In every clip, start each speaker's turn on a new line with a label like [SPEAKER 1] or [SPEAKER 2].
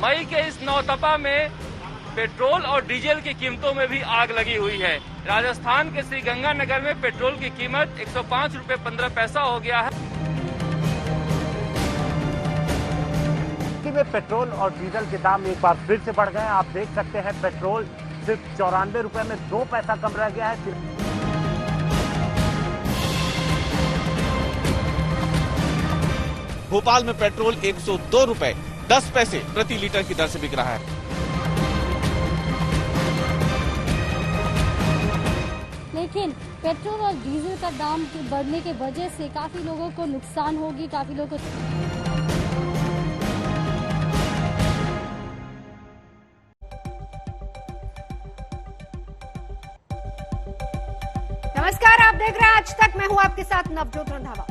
[SPEAKER 1] मई के इस नौतपा में पेट्रोल और डीजल की कीमतों में भी आग लगी हुई है। राजस्थान के श्रीगंगानगर में पेट्रोल की कीमत 105 रुपए 15 पैसा हो गया है।
[SPEAKER 2] में पेट्रोल और डीजल के दाम एक बार फिर से बढ़ गए हैं। आप देख सकते हैं पेट्रोल सिर्फ 94 रुपए में 2 पैसा कम रह गया है।
[SPEAKER 3] भोपाल में पेट्रोल 102 रुपए 10 पैसे प्रति लीटर की दर से बिक रहा है।
[SPEAKER 4] लेकिन पेट्रोल और डीजल का दाम बढ़ने के वजह से काफी लोगों को नुकसान होगी, काफी लोगों को।
[SPEAKER 5] नमस्कार, आप देख रहे हैं आज तक। मैं हूं आपके साथ नवजोत रंधावा।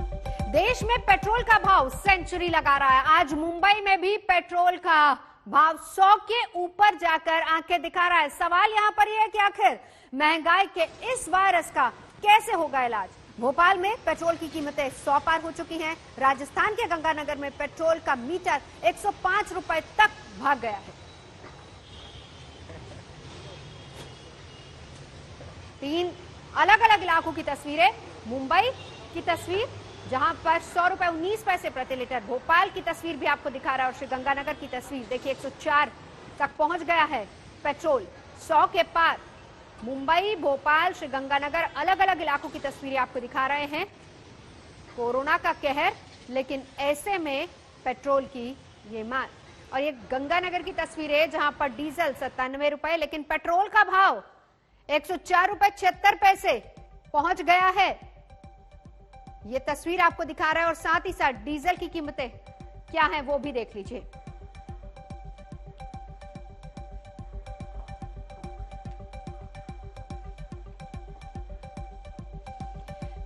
[SPEAKER 5] देश में पेट्रोल का भाव सेंचुरी लगा रहा है। आज मुंबई में भी पेट्रोल का भाव 100 के ऊपर जाकर आंखें दिखा रहा है। सवाल यहां पर यह है कि आखिर महंगाई के इस वायरस का कैसे होगा इलाज। भोपाल में पेट्रोल की कीमतें 100 पार हो चुकी हैं। राजस्थान के गंगानगर में पेट्रोल का मीटर 105 रुपए तक भाग गया है। 3 अलग अलग इलाकों की तस्वीरें। मुंबई की तस्वीर जहां पर 100 रुपए 19 पैसे प्रति लीटर। भोपाल की तस्वीर भी आपको दिखा रहा है और श्रीगंगानगर की तस्वीर देखिए 104 तक पहुंच गया है पेट्रोल, 100 के पार। मुंबई, भोपाल, श्रीगंगानगर अलग अलग इलाकों की तस्वीरें आपको दिखा रहे हैं। कोरोना का कहर, लेकिन ऐसे में पेट्रोल की ये मार। और ये गंगानगर की तस्वीर है जहां पर डीजल 97 रुपए, लेकिन पेट्रोल का भाव 104 रुपए 76 पैसे पहुंच गया है। ये तस्वीर आपको दिखा रहा है और साथ ही साथ डीजल की कीमतें क्या हैं वो भी देख लीजिए।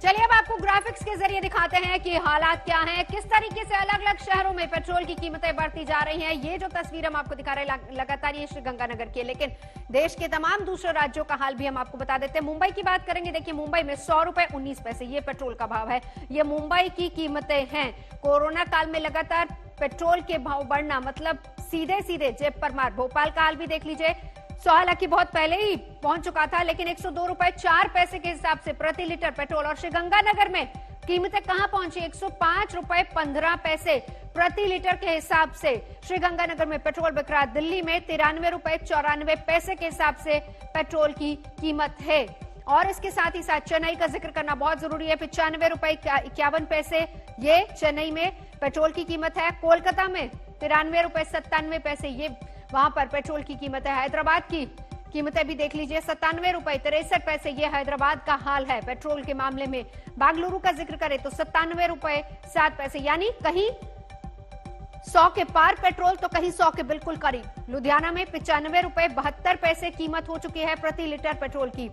[SPEAKER 5] चलिए अब आपको ग्राफिक्स के जरिए दिखाते हैं कि हालात क्या हैं, किस तरीके से अलग अलग शहरों में पेट्रोल की कीमतें बढ़ती जा रही हैं। ये जो तस्वीर हम आपको दिखा रहे हैं लगातार ये श्रीगंगानगर की है, लेकिन देश के तमाम दूसरे राज्यों का हाल भी हम आपको बता देते हैं। मुंबई की बात करेंगे। देखिए मुंबई में 100 रुपए 19 पैसे ये पेट्रोल का भाव है। ये मुंबई की कीमतें हैं। कोरोना काल में लगातार पेट्रोल के भाव बढ़ना मतलब सीधे सीधे जेब पर मार। भोपाल का हाल भी देख लीजिए। 100 हालांकि बहुत पहले ही पहुंच चुका था, लेकिन 102 रुपए 4 पैसे के हिसाब से प्रति लीटर पेट्रोल। और श्रीगंगानगर में कीमतें कहां पहुंची? 105 रुपए 15 पैसे प्रति लीटर के हिसाब से श्रीगंगानगर में पेट्रोल बिक रहा है। दिल्ली में 93 रुपए 94 पैसे के हिसाब से पेट्रोल की कीमत है। और इसके साथ ही साथ चेन्नई का जिक्र करना बहुत जरूरी है। 95 रुपए 51 पैसे ये चेन्नई में पेट्रोल की कीमत है। कोलकाता में 93 रुपए 97 पैसे ये वहां पर पेट्रोल की कीमत है। हैदराबाद की कीमतें भी देख लीजिए। 97 रुपए 63 पैसे ये हैदराबाद का हाल है पेट्रोल के मामले में। बेंगलुरु का जिक्र करें तो 97 रुपए 7 पैसे, यानी कहीं 100 के पार पेट्रोल तो कहीं 100 के बिल्कुल करीब। लुधियाना में 95 रुपए 72 पैसे कीमत हो चुकी है प्रति लीटर पेट्रोल की।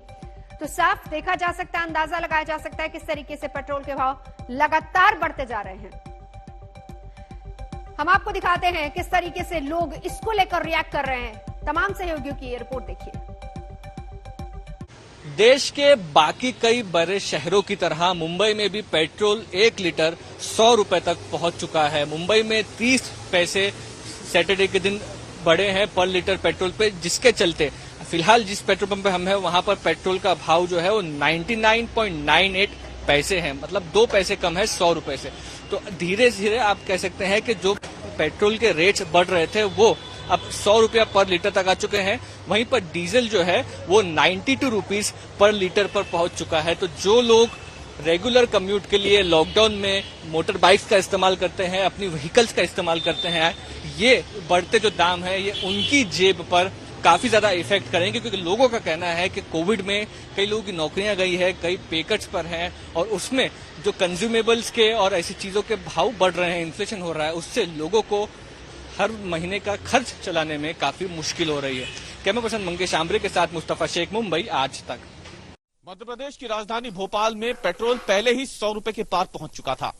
[SPEAKER 5] तो साफ देखा जा सकता है, अंदाजा लगाया जा सकता है किस तरीके से पेट्रोल के भाव लगातार बढ़ते जा रहे हैं। हम आपको दिखाते हैं किस तरीके से लोग इसको लेकर रिएक्ट कर रहे हैं। तमाम सहयोगियों की ये रिपोर्ट देखिए।
[SPEAKER 6] देश के बाकी कई बड़े शहरों की तरह मुंबई में भी पेट्रोल 1 लीटर 100 रुपए तक पहुंच चुका है। मुंबई में 30 पैसे सैटरडे के दिन बढ़े हैं पर लीटर पेट्रोल पे, जिसके चलते फिलहाल जिस पेट्रोल पंप पे हम हैं वहां पर पेट्रोल का भाव जो है वो 99.98 पैसे है, मतलब 2 पैसे कम है 100 रुपए से। तो धीरे धीरे आप कह सकते हैं कि जो पेट्रोल के रेट्स बढ़ रहे थे वो अब 100 रुपया पर लीटर तक आ चुके हैं। वहीं पर डीजल जो है वो 92 रुपीज पर लीटर पर पहुंच चुका है। तो जो लोग रेगुलर कम्यूट के लिए लॉकडाउन में मोटर बाइक्स का इस्तेमाल करते हैं, अपनी व्हीकल्स का इस्तेमाल करते हैं, ये बढ़ते जो दाम है ये उनकी जेब पर काफी ज्यादा इफेक्ट करेंगे, क्योंकि लोगों का कहना है कि कोविड में कई लोगों की नौकरियां गई है, कई पे कट्स पर हैं और उसमें जो कंज्यूमेबल्स के और ऐसी चीजों के भाव बढ़ रहे हैं, इन्फ्लेशन हो रहा है, उससे लोगों को हर महीने का खर्च चलाने में काफी मुश्किल हो रही है। कैमरा पर्सन मंगेश आम्बरे के साथ मुस्तफा शेख, मुंबई, आज तक।
[SPEAKER 3] मध्य प्रदेश की राजधानी भोपाल में पेट्रोल पहले ही 100 रुपए के पार पहुंच चुका था,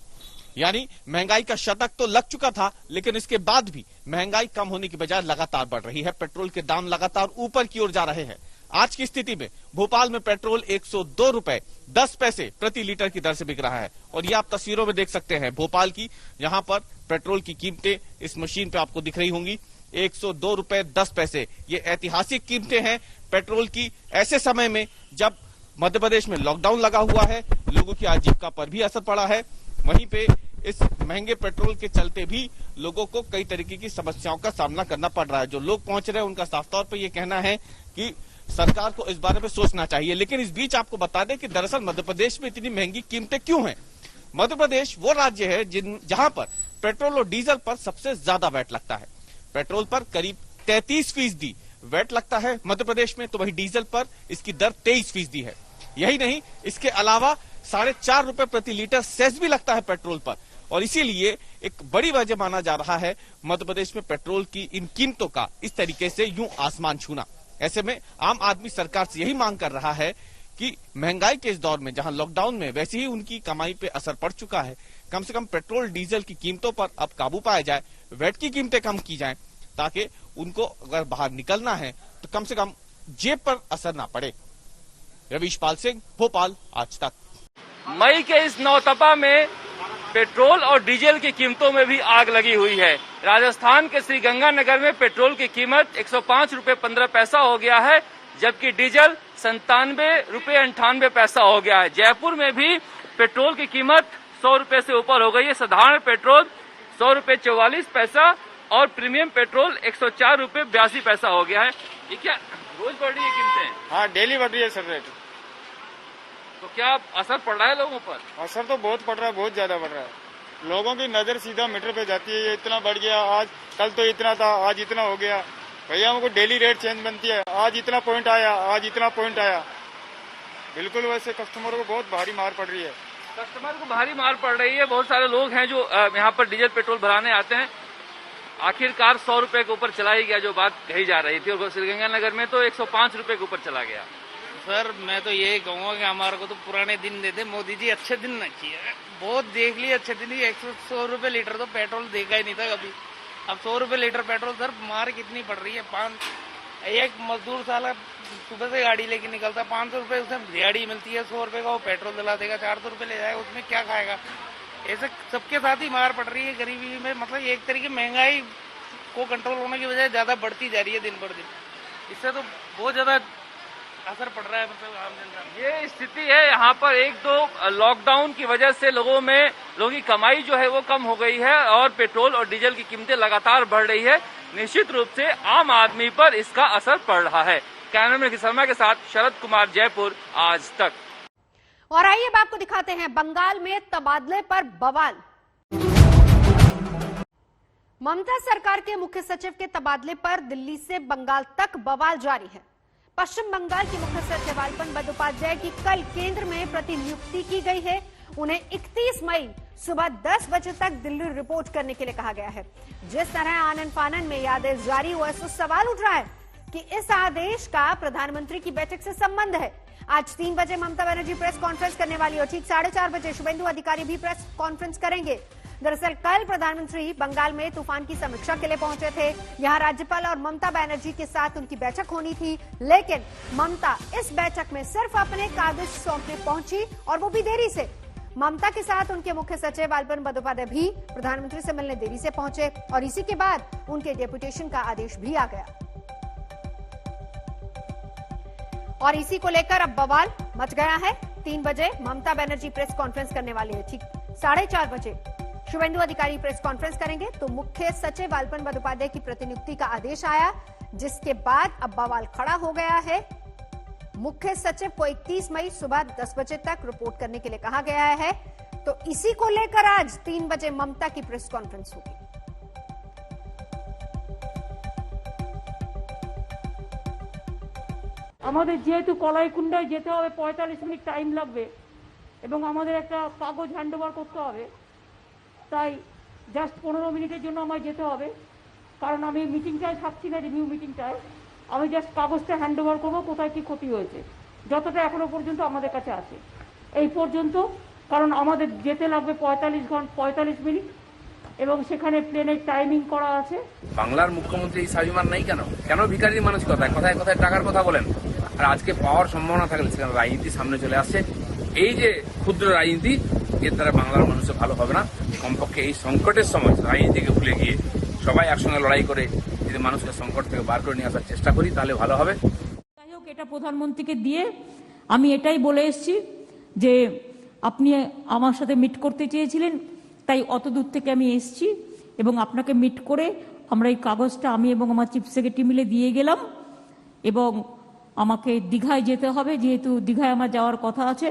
[SPEAKER 3] यानी महंगाई का शतक तो लग चुका था, लेकिन इसके बाद भी महंगाई कम होने की बजाय लगातार बढ़ रही है। पेट्रोल के दाम लगातार ऊपर की ओर जा रहे हैं। आज की स्थिति में भोपाल में पेट्रोल 102 रुपए 10 पैसे प्रति लीटर की दर से बिक रहा है। और ये आप तस्वीरों में देख सकते हैं भोपाल की, यहाँ पर पेट्रोल की कीमतें इस मशीन पे आपको दिख रही होंगी। 102 रुपए 10 पैसे। ये ऐतिहासिक कीमतें हैं पेट्रोल की, ऐसे समय में जब मध्य प्रदेश में लॉकडाउन लगा हुआ है, लोगों की आजीविका पर भी असर पड़ा है। वहीं पे इस महंगे पेट्रोल के चलते भी लोगों को कई तरीके की समस्याओं का सामना करना पड़ रहा है। जो लोग पहुंच रहे हैं उनका साफ तौर पर यह कहना है कि सरकार को इस बारे में सोचना चाहिए। लेकिन इस बीच आपको बता दें कि दरअसल मध्य प्रदेश में इतनी महंगी कीमतें क्यों हैं। मध्य प्रदेश वो राज्य है जहां पर पेट्रोल और डीजल पर सबसे ज्यादा वैट लगता है। पेट्रोल पर करीब 33% वैट लगता है मध्य प्रदेश में, तो वहीं डीजल पर इसकी दर 23% है। यही नहीं, इसके अलावा 4.5 रुपए प्रति लीटर सेस भी लगता है पेट्रोल पर, और इसीलिए एक बड़ी वजह माना जा रहा है मध्य प्रदेश में पेट्रोल की इन कीमतों का इस तरीके से यूं आसमान छूना। ऐसे में आम आदमी सरकार से यही मांग कर रहा है कि महंगाई के इस दौर में जहां लॉकडाउन में वैसे ही उनकी कमाई पे असर पड़ चुका है, कम से कम पेट्रोल डीजल की कीमतों पर अब काबू पाया जाए, वैट की कीमतें कम की जाएं, ताकि उनको अगर बाहर निकलना है तो कम से कम जेब पर असर ना पड़े। रवीश पाल सिंह, भोपाल, आज तक।
[SPEAKER 1] मई के इस नौतपा में पेट्रोल और डीजल की कीमतों में भी आग लगी हुई है। राजस्थान के श्रीगंगानगर में पेट्रोल की कीमत 105 रुपए 15 पैसा हो गया है, जबकि डीजल 97 रुपए 98 पैसा हो गया है। जयपुर में भी पेट्रोल की कीमत 100 रुपए से ऊपर हो गई है। साधारण पेट्रोल 100 रुपए 44 पैसा और प्रीमियम पेट्रोल 104 रुपए 82 पैसा हो गया है। ये क्या रोज बढ़ रही है कीमतें?
[SPEAKER 7] हाँ, डेली बढ़ रही है सर रेट।
[SPEAKER 1] तो क्या असर पड़ रहा है लोगों पर?
[SPEAKER 7] असर तो बहुत पड़ रहा है, बहुत ज्यादा बढ़ रहा है। लोगों की नजर सीधा मीटर पे जाती है, ये इतना बढ़ गया, आज कल तो इतना था, आज इतना हो गया। भैया हमको डेली रेट चेंज बनती है, आज इतना पॉइंट आया, आज इतना पॉइंट आया। बिल्कुल वैसे कस्टमर को बहुत भारी मार पड़ रही है।
[SPEAKER 1] कस्टमर को भारी मार पड़ रही है। बहुत सारे लोग हैं जो यहाँ पर डीजल पेट्रोल भराने आते हैं। आखिरकार 100 रुपए के ऊपर चला ही गया, जो बात कही जा रही थी, और श्रीगंगानगर में तो 105 रुपए के ऊपर चला गया।
[SPEAKER 8] सर मैं तो यही कहूँगा कि हमारे को तो पुराने दिन दे दे मोदी जी, अच्छे दिन न किए। बहुत देख लिए अच्छे दिन ही। 100 रुपए लीटर तो पेट्रोल देखा ही नहीं था कभी। अब 100 रुपए लीटर पेट्रोल, सर मार कितनी पड़ रही है। एक मजदूर साला सुबह से गाड़ी लेके निकलता, 500 रुपए उसे दिहाड़ी मिलती है, 100 रुपए का वो पेट्रोल दिला देगा, 400 रुपए ले जाएगा, उसमें क्या खाएगा। ऐसे सबके साथ ही मार पड़ रही है गरीबी में। मतलब एक तरीके महंगाई को कंट्रोल होने की बजाय ज्यादा बढ़ती जा रही है दिन पर दिन। इससे तो बहुत ज्यादा असर पड़ रहा है मतलब आम जनता।
[SPEAKER 1] ये स्थिति है यहाँ पर। एक दो लॉकडाउन की वजह से लोगों की कमाई जो है वो कम हो गई है, और पेट्रोल और डीजल की कीमतें लगातार बढ़ रही है। निश्चित रूप से आम आदमी पर इसका असर पड़ रहा है। कैमरामैन शर्मा के साथ शरद कुमार, जयपुर, आज तक।
[SPEAKER 5] और आइए अब आपको दिखाते हैं बंगाल में तबादले पर बवाल। ममता सरकार के मुख्य सचिव के तबादले पर दिल्ली से बंगाल तक बवाल जारी है। पश्चिम बंगाल के मुख्य सचिव अल्पन बंदोपाध्याय की कल केंद्र में प्रतिनियुक्ति की गई है। उन्हें 31 मई सुबह 10 बजे तक दिल्ली रिपोर्ट करने के लिए कहा गया है। जिस तरह आनन फानन में यह आदेश जारी हुआ, तो सवाल उठ रहा है कि इस आदेश का प्रधानमंत्री की बैठक से संबंध है। आज 3 बजे ममता बनर्जी प्रेस कॉन्फ्रेंस करने वाली और ठीक 4:30 बजे शुभेंदु अधिकारी भी प्रेस कॉन्फ्रेंस करेंगे। दरअसल कल प्रधानमंत्री बंगाल में तूफान की समीक्षा के लिए पहुंचे थे। यहां राज्यपाल और ममता बनर्जी के साथ उनकी बैठक होनी थी, लेकिन ममता इस बैठक में सिर्फ अपने कागज सौंपने पहुंची, और वो भी देरी से। ममता के साथ उनके मुख्य सचिव अल्पन बंदोपाध्याय भी प्रधानमंत्री से मिलने देरी से पहुंचे, और इसी के बाद उनके डेपुटेशन का आदेश भी आ गया। और इसी को लेकर अब बवाल मच गया है। 3 बजे ममता बनर्जी प्रेस कॉन्फ्रेंस करने वाली है, ठीक 4:30 बजे शुभेंदु अधिकारी प्रेस कॉन्फ्रेंस करेंगे, तो मुख्य सचिव अल्पन बंदोपाध्याय की प्रतिनियुक्ति का आदेश आया, जिसके बाद अब बवाल खड़ा हो गया है। मुख्य सचिव को 31 मई सुबह 10 बजे तक रिपोर्ट करने के लिए कहा गया है, तो इसी को लेकर आज 3 बजे ममता की प्रेस कॉन्फ्रेंस होगी।
[SPEAKER 9] আমাদের যেহেতু কলাইকুণ্ডায় যেতে হবে 45 মিনিট টাইম লাগবে এবং আমাদের একটা কাগজ হ্যান্ডওভার করতে হবে, তাই জাস্ট 15 মিনিটের জন্য আমায় যেতে হবে, কারণ আমি মিটিংটায় থাকছি না, রিভিউ মিটিংটায়। আমি জাস্ট কাগজটা হ্যান্ডওভার করবো কোথায় কি ক্ষতি হয়েছে, যতটা এখনো পর্যন্ত আমাদের কাছে আছে এই পর্যন্ত, কারণ আমাদের যেতে লাগবে 45 মিনিট এবং সেখানে প্লেনের টাইমিং করা আছে।
[SPEAKER 10] বাংলার মুখ্যমন্ত্রী এই স্বাভিমান নাই কেন? কেন ভিখারির মানসিকতা? কথায় কথায় টাকার কথা বলেন, আর আজকে পাওয়ার সম্ভাবনা থাকলে সেখানে রাজনীতি সামনে চলে আসছে। এই যে ক্ষুদ্র রাজনীতি, এর দ্বারা বাংলার মানুষের ভালো হবে না। কমপক্ষে এই সংকটের সময় রাজনীতিকে ভুলে গিয়ে সবাই একসঙ্গে লড়াই করে যদি মানুষকে সংকট থেকে বার করে নিয়ে আসার চেষ্টা করি তাহলে ভালো হবে।
[SPEAKER 9] যাই হোক, এটা প্রধানমন্ত্রীকে দিয়ে আমি এটাই বলে এসেছি যে আপনি আমার সাথে মিট করতে চেয়েছিলেন, তাই অত দূর থেকে আমি এসেছি এবং আপনাকে মিট করে আমরা এই কাগজটা আমি এবং আমার চিফ সেক্রেটারি মিলে দিয়ে গেলাম। এবং আমাকে দীঘায় যেতে হবে, যেহেতু দীঘায় আমার যাওয়ার কথা আছে,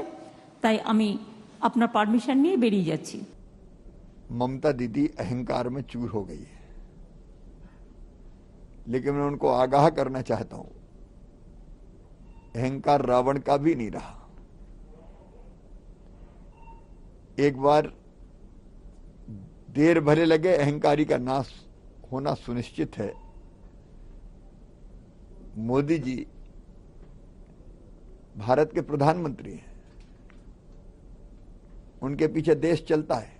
[SPEAKER 9] তাই আমি আপনার পারমিশন নিয়ে বেরিয়ে যাচ্ছি।
[SPEAKER 11] ममता दीदी अहंकार में चूर हो गई है, लेकिन मैं उनको आगाह करना चाहता हूं, अहंकार रावण का भी नहीं रहा। एक बार देर भले लगे, अहंकारी का नाश होना सुनिश्चित है। मोदी जी भारत के प्रधानमंत्री हैं, उनके पीछे देश चलता है।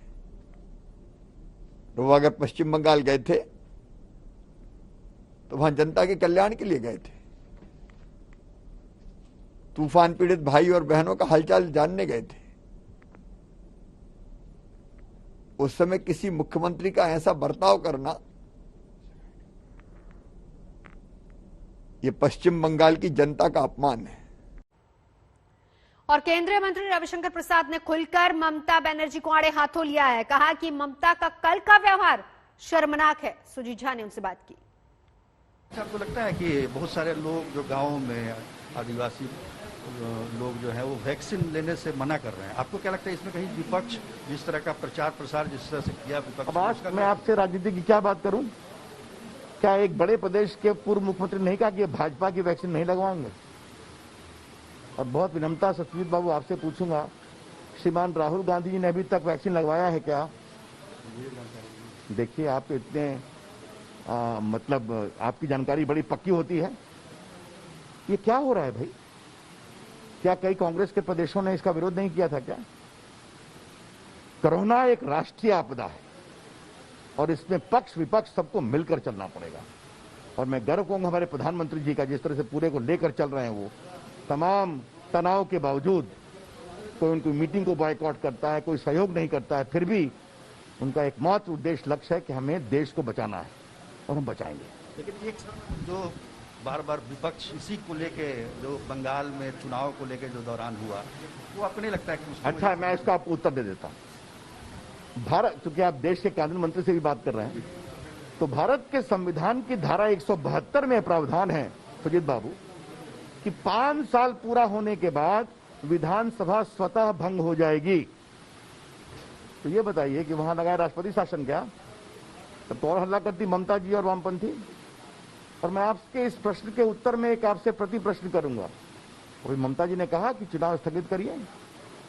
[SPEAKER 11] तो वो अगर पश्चिम बंगाल गए थे तो वहां जनता के कल्याण के लिए गए थे, तूफान पीड़ित भाई और बहनों का हालचाल जानने गए थे। उस समय किसी मुख्यमंत्री का ऐसा बर्ताव करना ये पश्चिम बंगाल की जनता का अपमान है।
[SPEAKER 5] और केंद्रीय मंत्री रविशंकर प्रसाद ने खुलकर ममता बनर्जी को आड़े हाथों लिया है। कहा कि ममता का कल का व्यवहार शर्मनाक है। सुजीत झा ने उनसे बात की।
[SPEAKER 12] आपको लगता है कि बहुत सारे लोग जो गांवों में आदिवासी लोग जो है वो वैक्सीन लेने से मना कर रहे हैं, आपको क्या लगता है इसमें कहीं विपक्ष जिस तरह का प्रचार प्रसार जिस तरह से किया विपक्ष?
[SPEAKER 13] मैं आपसे राजनीति की क्या बात करूं? क्या एक बड़े प्रदेश के पूर्व मुख्यमंत्री नहीं कहा कि भाजपा की वैक्सीन नहीं लगवाएंगे? और बहुत विनम्रता से सुजीत बाबू आपसे पूछूंगा, श्रीमान राहुल गांधी जी ने अभी तक वैक्सीन लगवाया है क्या? देखिए, आप इतने मतलब आपकी जानकारी बड़ी पक्की होती है। ये क्या हो रहा है भाई? क्या कई कांग्रेस के प्रदेशों ने इसका विरोध नहीं किया था क्या? कोरोना एक राष्ट्रीय आपदा है और इसमें पक्ष विपक्ष सबको मिलकर चलना पड़ेगा। और मैं गर्व कहूंगा हमारे प्रधानमंत्री जी का, जिस तरह से पूरे को लेकर चल रहे हैं। वो तमाम तनाव के बावजूद, कोई उनकी मीटिंग को बॉयकॉट करता है, कोई सहयोग नहीं करता है, फिर भी उनका एकमात्र उद्देश्य लक्ष्य है कि हमें देश को बचाना है और हम बचाएंगे।
[SPEAKER 12] लेकिन एक जो बार बार विपक्ष इसी को लेके जो बंगाल में चुनाव को लेके जो दौरान हुआ, वो आपको नहीं लगता है कि
[SPEAKER 13] अच्छा, मैं इसका आपको उत्तर दे देता हूं। भारत, चूंकि आप देश के कानून मंत्री से भी बात कर रहे हैं, तो भारत के संविधान की धारा 172 में प्रावधान है सुजीत बाबू कि 5 साल पूरा होने के बाद विधानसभा स्वतः भंग हो जाएगी। तो ये बताइए कि वहां लगाए राष्ट्रपति शासन क्या? तब तो और हल्ला करती ममता जी और वामपंथी। और मैं आपके इस प्रश्न के उत्तर में एक आपसे प्रति प्रश्न करूंगा। कभी ममता जी ने कहा कि चुनाव स्थगित करिए,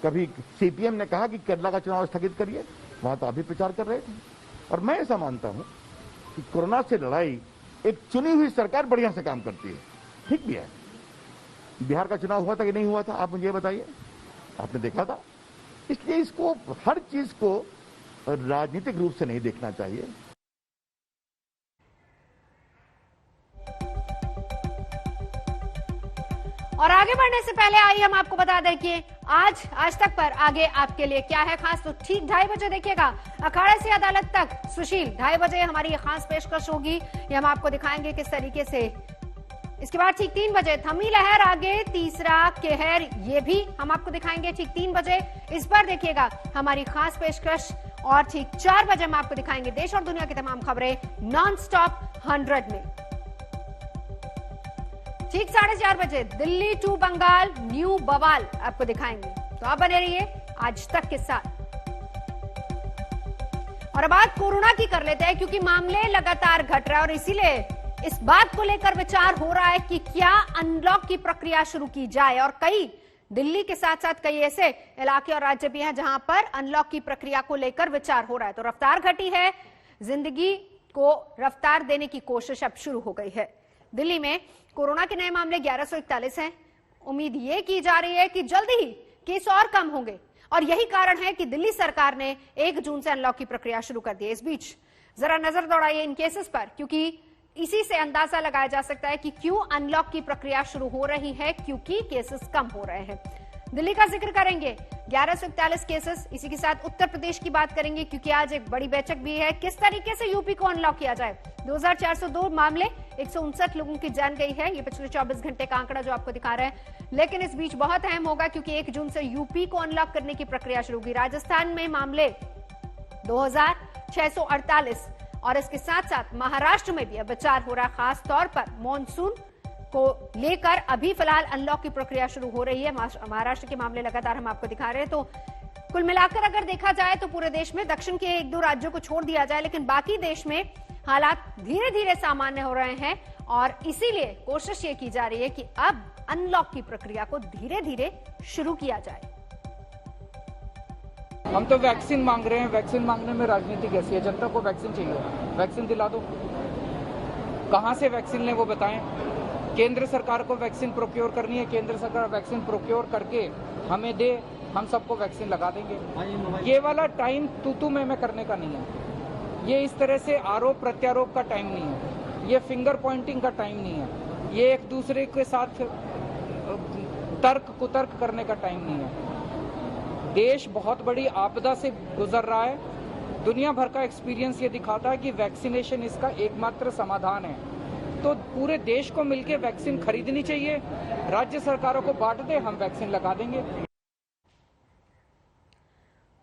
[SPEAKER 13] कभी सीपीएम ने कहा कि केरला का चुनाव स्थगित करिए, वहां तो अभी प्रचार कर रहे थे। और मैं ऐसा मानता हूं कि कोरोना से लड़ाई एक चुनी हुई सरकार बढ़िया से काम करती है। ठीक भी है। बिहार का चुनाव हुआ था कि नहीं हुआ था, आप मुझे बताइए, आपने देखा था। इसलिए इसको हर चीज को राजनीतिक रूप से नहीं देखना चाहिए।
[SPEAKER 5] और आगे बढ़ने से पहले आइए हम आपको बता दें कि आज तक पर आगे आपके लिए क्या है खास। तो ठीक 2:30 बजे देखिएगा अखाड़े से अदालत तक सुशील। 2:30 बजे हमारी ये खास पेशकश होगी, ये हम आपको दिखाएंगे किस तरीके से। इसके बाद ठीक 3 बजे थमी लहर, आगे तीसरा कहर, ये भी हम आपको दिखाएंगे ठीक 3 बजे। इस पर देखिएगा हमारी खास पेशकश। और ठीक 4 बजे हम आपको दिखाएंगे देश और दुनिया की तमाम खबरें नॉन स्टॉप 100 में। ठीक 4:30 बजे दिल्ली टू बंगाल न्यू बवाल आपको दिखाएंगे। तो आप बने रहिए आज तक के साथ। और अब बात कोरोना की कर लेते हैं, क्योंकि मामले लगातार घट रहे हैं और इसीलिए इस बात को लेकर विचार हो रहा है कि क्या अनलॉक की प्रक्रिया शुरू की जाए। और कई दिल्ली के साथ साथ कई ऐसे इलाके और राज्य भी हैं जहां पर अनलॉक की प्रक्रिया को लेकर विचार हो रहा है। तो रफ्तार घटी है, जिंदगी को रफ्तार देने की कोशिश अब शुरू हो गई है। दिल्ली में कोरोना के नए मामले 1141 हैं। उम्मीद ये की जा रही है कि जल्दी ही केस और कम होंगे और यही कारण है कि दिल्ली सरकार ने 1 जून से अनलॉक की प्रक्रिया शुरू कर दी है। इस बीच जरा नजर दौड़ाइए इन केसेस पर, क्योंकि इसी से अंदाजा लगाया जा सकता है कि क्यों अनलॉक की प्रक्रिया शुरू हो रही है, क्योंकि केसेस कम हो रहे हैं। दिल्ली का जिक्र करेंगे, 1141 केसेस। इसी के साथ उत्तर प्रदेश की बात करेंगे क्योंकि आज एक बड़ी बैठक भी है। किस तरीके से यूपी को अनलॉक किया जाए। 2402 मामले, 159 लोगों की जान गई है। ये पिछले 24 घंटे का आंकड़ा जो आपको दिखा रहे हैं। लेकिन इस बीच बहुत अहम होगा क्योंकि 1 जून से यूपी को अनलॉक करने की प्रक्रिया शुरू होगी। राजस्थान में मामले 2648 और इसके साथ साथ महाराष्ट्र में भी अब विचार हो रहा है, खास तौर पर मॉनसून को लेकर अभी फिलहाल अनलॉक की प्रक्रिया शुरू हो रही है। महाराष्ट्र के मामले लगातार हम आपको दिखा रहे हैं। तो कुल मिलाकर अगर देखा जाए तो पूरे देश में दक्षिण के 1-2 राज्यों को छोड़ दिया जाए, लेकिन बाकी देश में हालात धीरे धीरे सामान्य हो रहे हैं और इसीलिए कोशिश ये की जा रही है कि अब अनलॉक की प्रक्रिया को धीरे धीरे शुरू किया जाए।
[SPEAKER 14] हम तो वैक्सीन मांग रहे हैं। वैक्सीन मांगने में राजनीति कैसी है? जनता को वैक्सीन चाहिए, वैक्सीन दिला दो। कहां से वैक्सीन लें वो बताएं। केंद्र सरकार को वैक्सीन प्रोक्योर करनी है, केंद्र सरकार वैक्सीन प्रोक्योर करके हमें दे, हम सबको वैक्सीन लगा देंगे। ये वाला टाइम तू मैं करने का नहीं है। ये इस तरह से आरोप प्रत्यारोप का टाइम नहीं है। ये फिंगर पॉइंटिंग का टाइम नहीं है। ये एक दूसरे के साथ तर्क कुतर्क करने का टाइम नहीं है। देश बहुत बड़ी आपदा से गुजर रहा है। दुनिया भर का एक्सपीरियंस ये दिखाता है कि वैक्सीनेशन इसका एकमात्र समाधान है। तो पूरे देश को मिलकर वैक्सीन खरीदनी चाहिए, राज्य सरकारों को बांट दे, हम वैक्सीन लगा देंगे।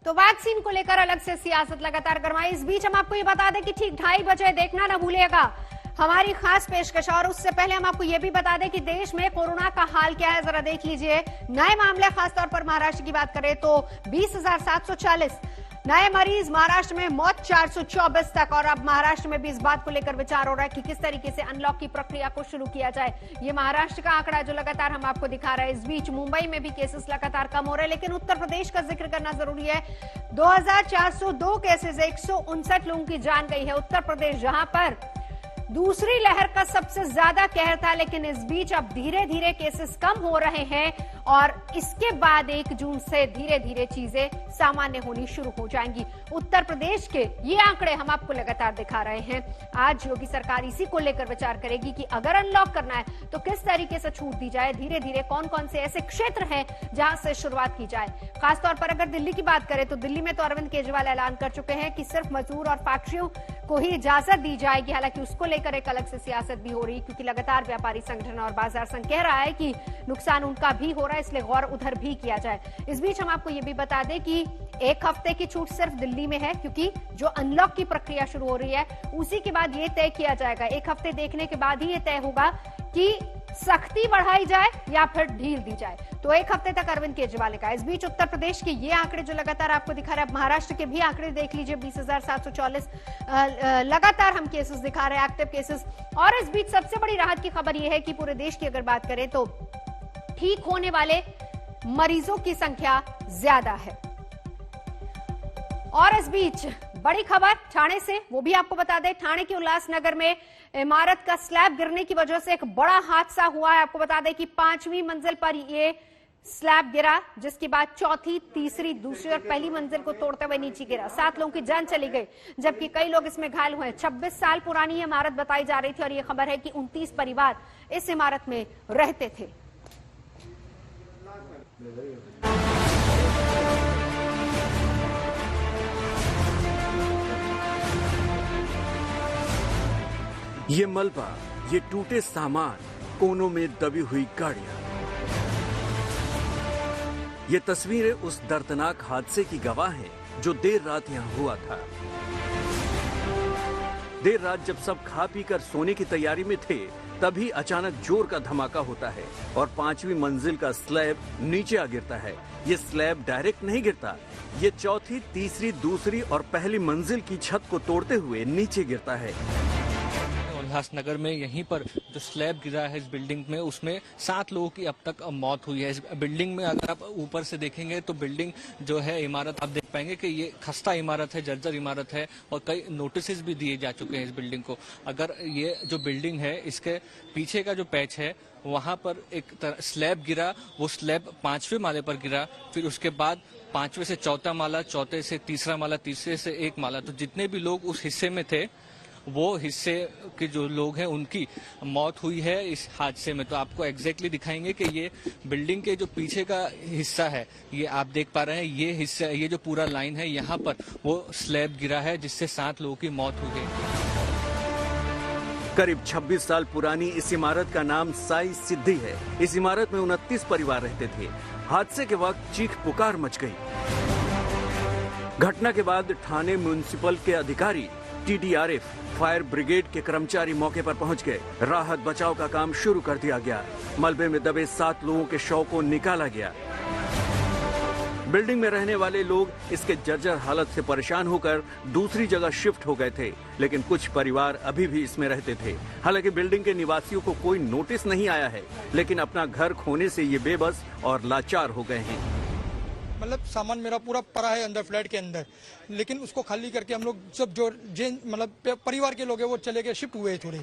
[SPEAKER 5] तो वैक्सीन को लेकर अलग से सियासत लगातार गरमाई। इस बीच हम आपको ये बता दें कि ठीक 2:30 बजे देखना ना भूलिएगा हमारी खास पेशकश। और उससे पहले हम आपको ये भी बता दें कि देश में कोरोना का हाल क्या है, जरा देख लीजिए। नए मामले खासतौर पर महाराष्ट्र की बात करें तो 20,740 नए मरीज, महाराष्ट्र में मौत 424 तक। और अब महाराष्ट्र में भी इस बात को लेकर विचार हो रहा है कि किस तरीके से अनलॉक की प्रक्रिया को शुरू किया जाए। ये महाराष्ट्र का आंकड़ा जो लगातार हम आपको दिखा रहे हैं। इस बीच मुंबई में भी केसेस लगातार कम हो रहे हैं, लेकिन उत्तर प्रदेश का जिक्र करना जरूरी है। 2402 केसेस, 159 लोगों की जान गई है। उत्तर प्रदेश जहां पर दूसरी लहर का सबसे ज्यादा कहर था, लेकिन इस बीच अब धीरे धीरे केसेस कम हो रहे हैं और इसके बाद 1 जून से धीरे धीरे चीजें सामान्य होनी शुरू हो जाएंगी। उत्तर प्रदेश के ये आंकड़े हम आपको लगातार दिखा रहे हैं। आज योगी सरकार इसी को लेकर विचार करेगी कि अगर अनलॉक करना है तो किस तरीके से छूट दी जाए, धीरे धीरे कौन कौन से ऐसे क्षेत्र हैं जहां से शुरुआत की जाए। खासतौर पर अगर दिल्ली की बात करें तो दिल्ली में तो अरविंद केजरीवाल ऐलान कर चुके हैं कि सिर्फ मजदूर और फैक्ट्रियों को ही इजाजत दी जाएगी। हालांकि उसको लेकर एक अलग से सियासत भी हो रही, क्योंकि लगातार व्यापारी संगठन और बाजार संघ कह रहा है कि नुकसान उनका भी हो रहा है, इसलिए गौर उधर भी किया जाए। इस बीच हम आपको ये भी बता दें कि 1 हफ्ते की छूट सिर्फ दिल्ली में है, क्योंकि जो अनलॉक की प्रक्रिया शुरू हो रही है उसी के बाद ये तय किया जाएगा। 1 हफ्ते देखने के बाद ही ये तय होगा कि सख्ती बढ़ाई जाए या फिर ढील दी जाए। तो 1 हफ्ते तक अरविंद केजरीवाल ने कहा। इस बीच उत्तर प्रदेश के ये आंकड़े जो लगातार आपको दिखा रहे हैं, महाराष्ट्र के भी आंकड़े देख लीजिए। 20,740 लगातार हम केसेस दिखा रहे हैं, एक्टिव केसेस। और इस बीच सबसे बड़ी राहत की खबर यह है कि पूरे देश की अगर बात करें तो ठीक होने वाले मरीजों की संख्या ज्यादा है। और इस बीच बड़ी खबर ठाणे से, वो भी आपको बता दें। ठाणे के उल्लासनगर में इमारत का स्लैब गिरने की वजह से एक बड़ा हादसा हुआ है। आपको बता दें कि 5वीं मंजिल पर ये स्लैब गिरा, जिसके बाद चौथी, तीसरी, दूसरी और पहली मंजिल को तोड़ते हुए नीचे गिरा। 7 लोगों की जान चली गई, जबकि कई लोग इसमें घायल हुए। 26 साल पुरानी ये इमारत बताई जा रही थी और ये खबर है कि 29 परिवार इस इमारत में रहते थे।
[SPEAKER 15] ये मलबा, ये टूटे सामान, कोनों में दबी हुई गाड़ियां। ये तस्वीरें उस दर्दनाक हादसे की गवाह हैं जो देर रात यहां हुआ था। देर रात जब सब खा पी कर सोने की तैयारी में थे, तभी अचानक जोर का धमाका होता है और 5वीं मंजिल का स्लैब नीचे आ गिरता है। ये स्लैब डायरेक्ट नहीं गिरता, ये चौथी, तीसरी, दूसरी और पहली मंजिल की छत को तोड़ते हुए नीचे गिरता है।
[SPEAKER 6] उल्लासनगर में यहीं पर जो स्लैब गिरा है इस बिल्डिंग में, उसमें 7 लोगों की अब तक मौत हुई है। इस बिल्डिंग में अगर आप ऊपर से देखेंगे तो बिल्डिंग जो है, इमारत, आप देख पाएंगे कि ये खस्ता इमारत है, जर्जर इमारत है और कई नोटिस भी दिए जा चुके हैं इस बिल्डिंग को। अगर ये जो बिल्डिंग है, इसके पीछे का जो पैच है, वहां पर एक स्लैब गिरा। वो स्लैब 5वें माले पर गिरा, फिर उसके बाद 5वें से 4था माला, 4थे से 3रा माला, तीसरे से 1 माला। तो जितने भी लोग उस हिस्से में थे वो हिस्से के जो लोग हैं उनकी मौत हुई है इस हादसे में। तो आपको एग्जैक्टली दिखाएंगे कि ये बिल्डिंग के जो पीछे का हिस्सा है, ये आप देख पा रहे हैं, ये हिस्सा, ये जो पूरा लाइन है, यहाँ पर वो स्लैब गिरा है जिससे 7 लोगों की मौत हो गई।
[SPEAKER 15] करीब 26 साल पुरानी इस इमारत का नाम साई सिद्धि है। इस इमारत में 29 परिवार रहते थे। हादसे के वक्त चीख पुकार मच गई। घटना के बाद थाने म्युनिसिपल के अधिकारी, TDRF, फायर ब्रिगेड के कर्मचारी मौके पर पहुंच गए। राहत बचाव का काम शुरू कर दिया गया। मलबे में दबे 7 लोगों के शव को निकाला गया। बिल्डिंग में रहने वाले लोग इसके जर्जर हालत से परेशान होकर दूसरी जगह शिफ्ट हो गए थे, लेकिन कुछ परिवार अभी भी इसमें रहते थे। हालांकि बिल्डिंग के निवासियों को कोई नोटिस नहीं आया है, लेकिन अपना घर खोने से ये बेबस और लाचार हो गए हैं।
[SPEAKER 16] मतलब सामान मेरा पूरा पड़ा है अंदर फ्लैट के अंदर, लेकिन उसको खाली करके हम लोग सब जो मतलब परिवार के लोग हैं वो चले गए, शिफ्ट हुए थोड़े।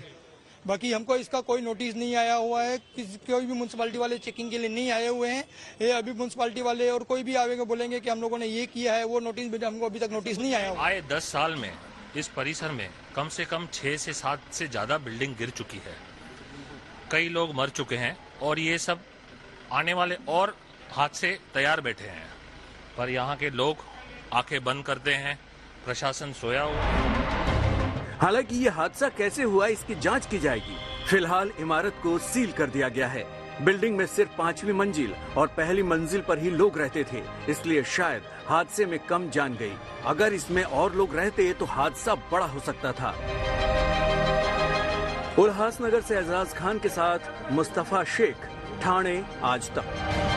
[SPEAKER 16] बाकी हमको इसका कोई नोटिस नहीं आया हुआ है, कोई भी म्युनिसिपैलिटी वाले चेकिंग के लिए नहीं आए हुए हैं। ये अभी म्युनिसिपैलिटी वाले और कोई भी आएंगे बोलेंगे कि हम लोगों ने ये किया है, वो नोटिस भी हमको अभी तक नोटिस नहीं आया हुआ।
[SPEAKER 17] आए 10 साल में इस परिसर में कम से कम 6 से 7 से ज्यादा बिल्डिंग गिर चुकी है। कई लोग मर चुके हैं और ये सब आने वाले और हादसे तैयार बैठे हैं, पर यहाँ के लोग आंखें बंद करते हैं। प्रशासन सोया हुआ।
[SPEAKER 15] हालांकि ये हादसा कैसे हुआ इसकी जांच की जाएगी। फिलहाल इमारत को सील कर दिया गया है। बिल्डिंग में सिर्फ 5वीं मंजिल और पहली मंजिल पर ही लोग रहते थे, इसलिए शायद हादसे में कम जान गई। अगर इसमें और लोग रहते तो हादसा बड़ा हो सकता था। उल्हासनगर से एजाज खान के साथ मुस्तफा शेख, ठाणे आज तक।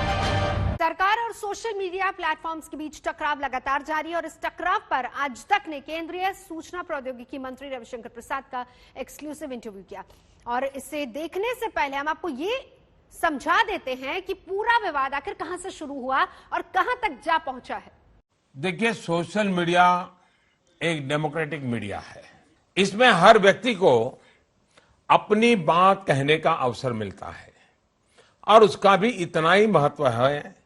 [SPEAKER 5] सरकार और सोशल मीडिया प्लेटफॉर्म्स के बीच टकराव लगातार जारी है और इस टकराव पर आज तक ने केंद्रीय सूचना प्रौद्योगिकी मंत्री रविशंकर प्रसाद का एक्सक्लूसिव इंटरव्यू किया। और इसे देखने से पहले हम आपको ये समझा देते हैं कि पूरा विवाद आखिर कहां से शुरू हुआ और कहां तक जा पहुंचा है।
[SPEAKER 18] देखिए, सोशल मीडिया एक डेमोक्रेटिक मीडिया है। इसमें हर व्यक्ति को अपनी बात कहने का अवसर मिलता है और उसका भी इतना ही महत्व है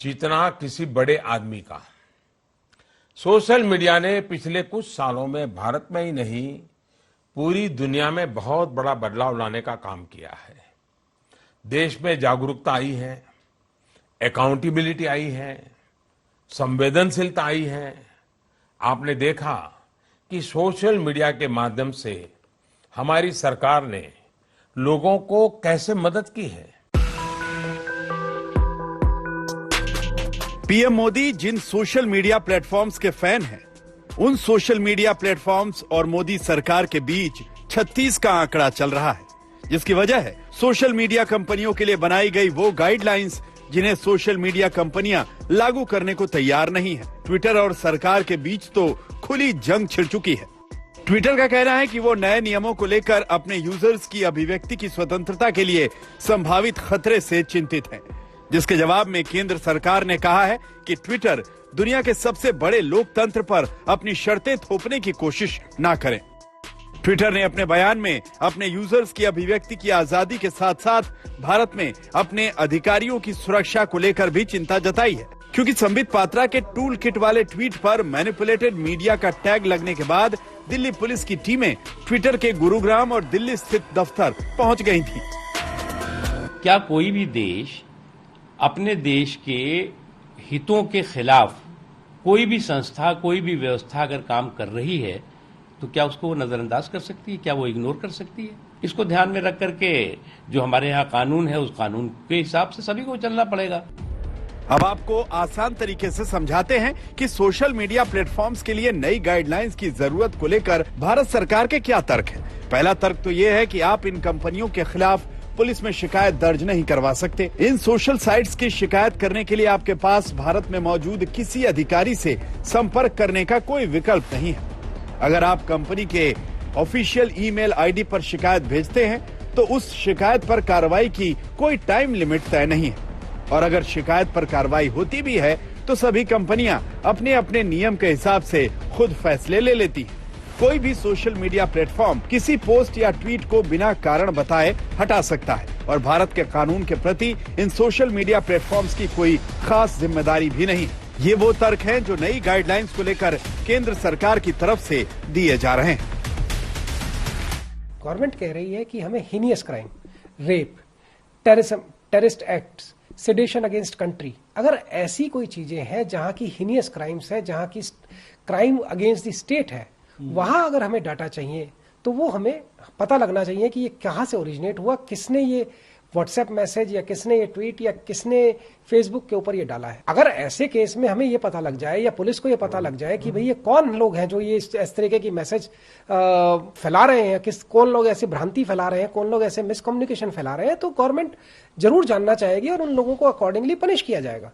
[SPEAKER 18] जितना किसी बड़े आदमी का। सोशल मीडिया ने पिछले कुछ सालों में भारत में ही नहीं पूरी दुनिया में बहुत बड़ा बदलाव लाने का काम किया है। देश में जागरूकता आई है, अकाउंटेबिलिटी आई है, संवेदनशीलता आई है। आपने देखा कि सोशल मीडिया के माध्यम से हमारी सरकार ने लोगों को कैसे मदद की है।
[SPEAKER 19] पीएम मोदी जिन सोशल मीडिया प्लेटफॉर्म्स के फैन हैं, उन सोशल मीडिया प्लेटफॉर्म्स और मोदी सरकार के बीच 36 का आंकड़ा चल रहा है, जिसकी वजह है सोशल मीडिया कंपनियों के लिए बनाई गई वो गाइडलाइंस जिन्हें सोशल मीडिया कंपनियां लागू करने को तैयार नहीं है। ट्विटर और सरकार के बीच तो खुली जंग छिड़ चुकी है। ट्विटर का कहना है कि वो नए नियमों को लेकर अपने यूजर्स की अभिव्यक्ति की स्वतंत्रता के लिए संभावित खतरे से चिंतित है, जिसके जवाब में केंद्र सरकार ने कहा है कि ट्विटर दुनिया के सबसे बड़े लोकतंत्र पर अपनी शर्तें थोपने की कोशिश ना करें। ट्विटर ने अपने बयान में अपने यूजर्स की अभिव्यक्ति की आजादी के साथ साथ भारत में अपने अधिकारियों की सुरक्षा को लेकर भी चिंता जताई है, क्योंकि संबित पात्रा के टूल किट वाले ट्वीट पर मैनिपुलेटेड मीडिया का टैग लगने के बाद दिल्ली पुलिस की टीमें ट्विटर के गुरुग्राम और दिल्ली स्थित दफ्तर पहुंच गई थी।
[SPEAKER 20] क्या कोई भी देश अपने देश के हितों के खिलाफ कोई भी संस्था, कोई भी व्यवस्था अगर काम कर रही है तो क्या उसको वो नजरअंदाज कर सकती है? क्या वो इग्नोर कर सकती है? इसको ध्यान में रख करके जो हमारे यहाँ कानून है, उस कानून के हिसाब से सभी को चलना पड़ेगा।
[SPEAKER 19] अब आपको आसान तरीके से समझाते हैं कि सोशल मीडिया प्लेटफॉर्म्स के लिए नई गाइडलाइंस की जरूरत को लेकर भारत सरकार के क्या तर्क हैं। पहला तर्क तो ये है कि आप इन कंपनियों के खिलाफ पुलिस में शिकायत दर्ज नहीं करवा सकते। इन सोशल साइट्स की शिकायत करने के लिए आपके पास भारत में मौजूद किसी अधिकारी से संपर्क करने का कोई विकल्प नहीं है। अगर आप कंपनी के ऑफिशियल ईमेल आईडी पर शिकायत भेजते हैं तो उस शिकायत पर कार्रवाई की कोई टाइम लिमिट तय नहीं है, और अगर शिकायत पर कार्रवाई होती भी है तो सभी कंपनियां अपने अपने नियम के हिसाब से खुद फैसले ले लेती हैं। कोई भी सोशल मीडिया प्लेटफॉर्म किसी पोस्ट या ट्वीट को बिना कारण बताए हटा सकता है, और भारत के कानून के प्रति इन सोशल मीडिया प्लेटफॉर्म्स की कोई खास जिम्मेदारी भी नहीं। ये वो तर्क हैं जो नई गाइडलाइंस को लेकर केंद्र सरकार की तरफ से दिए जा रहे हैं।
[SPEAKER 21] गवर्नमेंट कह रही है कि हमें heinous crime, rape, terrorism, terrorist acts, sedition against country, अगर ऐसी कोई चीजें हैं जहां की हीनियस क्राइम्स है, जहां की क्राइम अगेंस्ट द स्टेट है, वहां अगर हमें डाटा चाहिए तो वो हमें पता लगना चाहिए कि ये कहां से ओरिजिनेट हुआ, किसने ये व्हाट्सएप मैसेज या किसने ये ट्वीट या किसने फेसबुक के ऊपर ये डाला है। अगर ऐसे केस में हमें ये पता लग जाए या पुलिस को ये पता लग जाए कि भाई ये कौन लोग हैं जो ये इस तरीके की मैसेज फैला रहे हैं, कौन लोग ऐसी भ्रांति फैला रहे हैं, कौन लोग ऐसे मिसकम्युनिकेशन फैला रहे हैं, तो गवर्नमेंट जरूर जानना चाहेगी और उन लोगों को अकॉर्डिंगली पनिश किया जाएगा।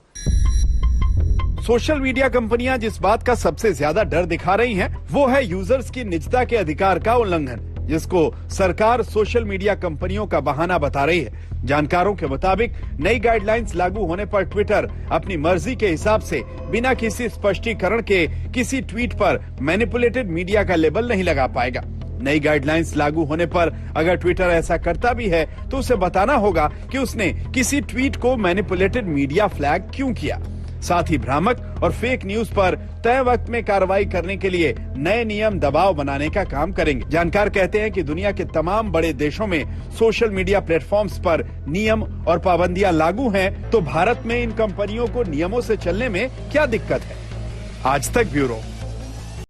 [SPEAKER 19] सोशल मीडिया कंपनियां जिस बात का सबसे ज्यादा डर दिखा रही हैं, वो है यूजर्स की निजता के अधिकार का उल्लंघन, जिसको सरकार सोशल मीडिया कंपनियों का बहाना बता रही है। जानकारों के मुताबिक नई गाइडलाइंस लागू होने पर ट्विटर अपनी मर्जी के हिसाब से बिना किसी स्पष्टीकरण के किसी ट्वीट पर मैनिपुलेटेड मीडिया का लेबल नहीं लगा पाएगा। नई गाइडलाइंस लागू होने पर अगर ट्विटर ऐसा करता भी है तो उसे बताना होगा कि उसने किसी ट्वीट को मैनिपुलेटेड मीडिया फ्लैग क्यों किया। साथ ही भ्रामक और फेक न्यूज पर तय वक्त में कार्रवाई करने के लिए नए नियम दबाव बनाने का काम करेंगे। जानकार कहते हैं कि दुनिया के तमाम बड़े देशों में सोशल मीडिया प्लेटफॉर्म्स पर नियम और पाबंदियां लागू हैं, तो भारत में इन कंपनियों को नियमों से चलने में क्या दिक्कत है। आज तक ब्यूरो।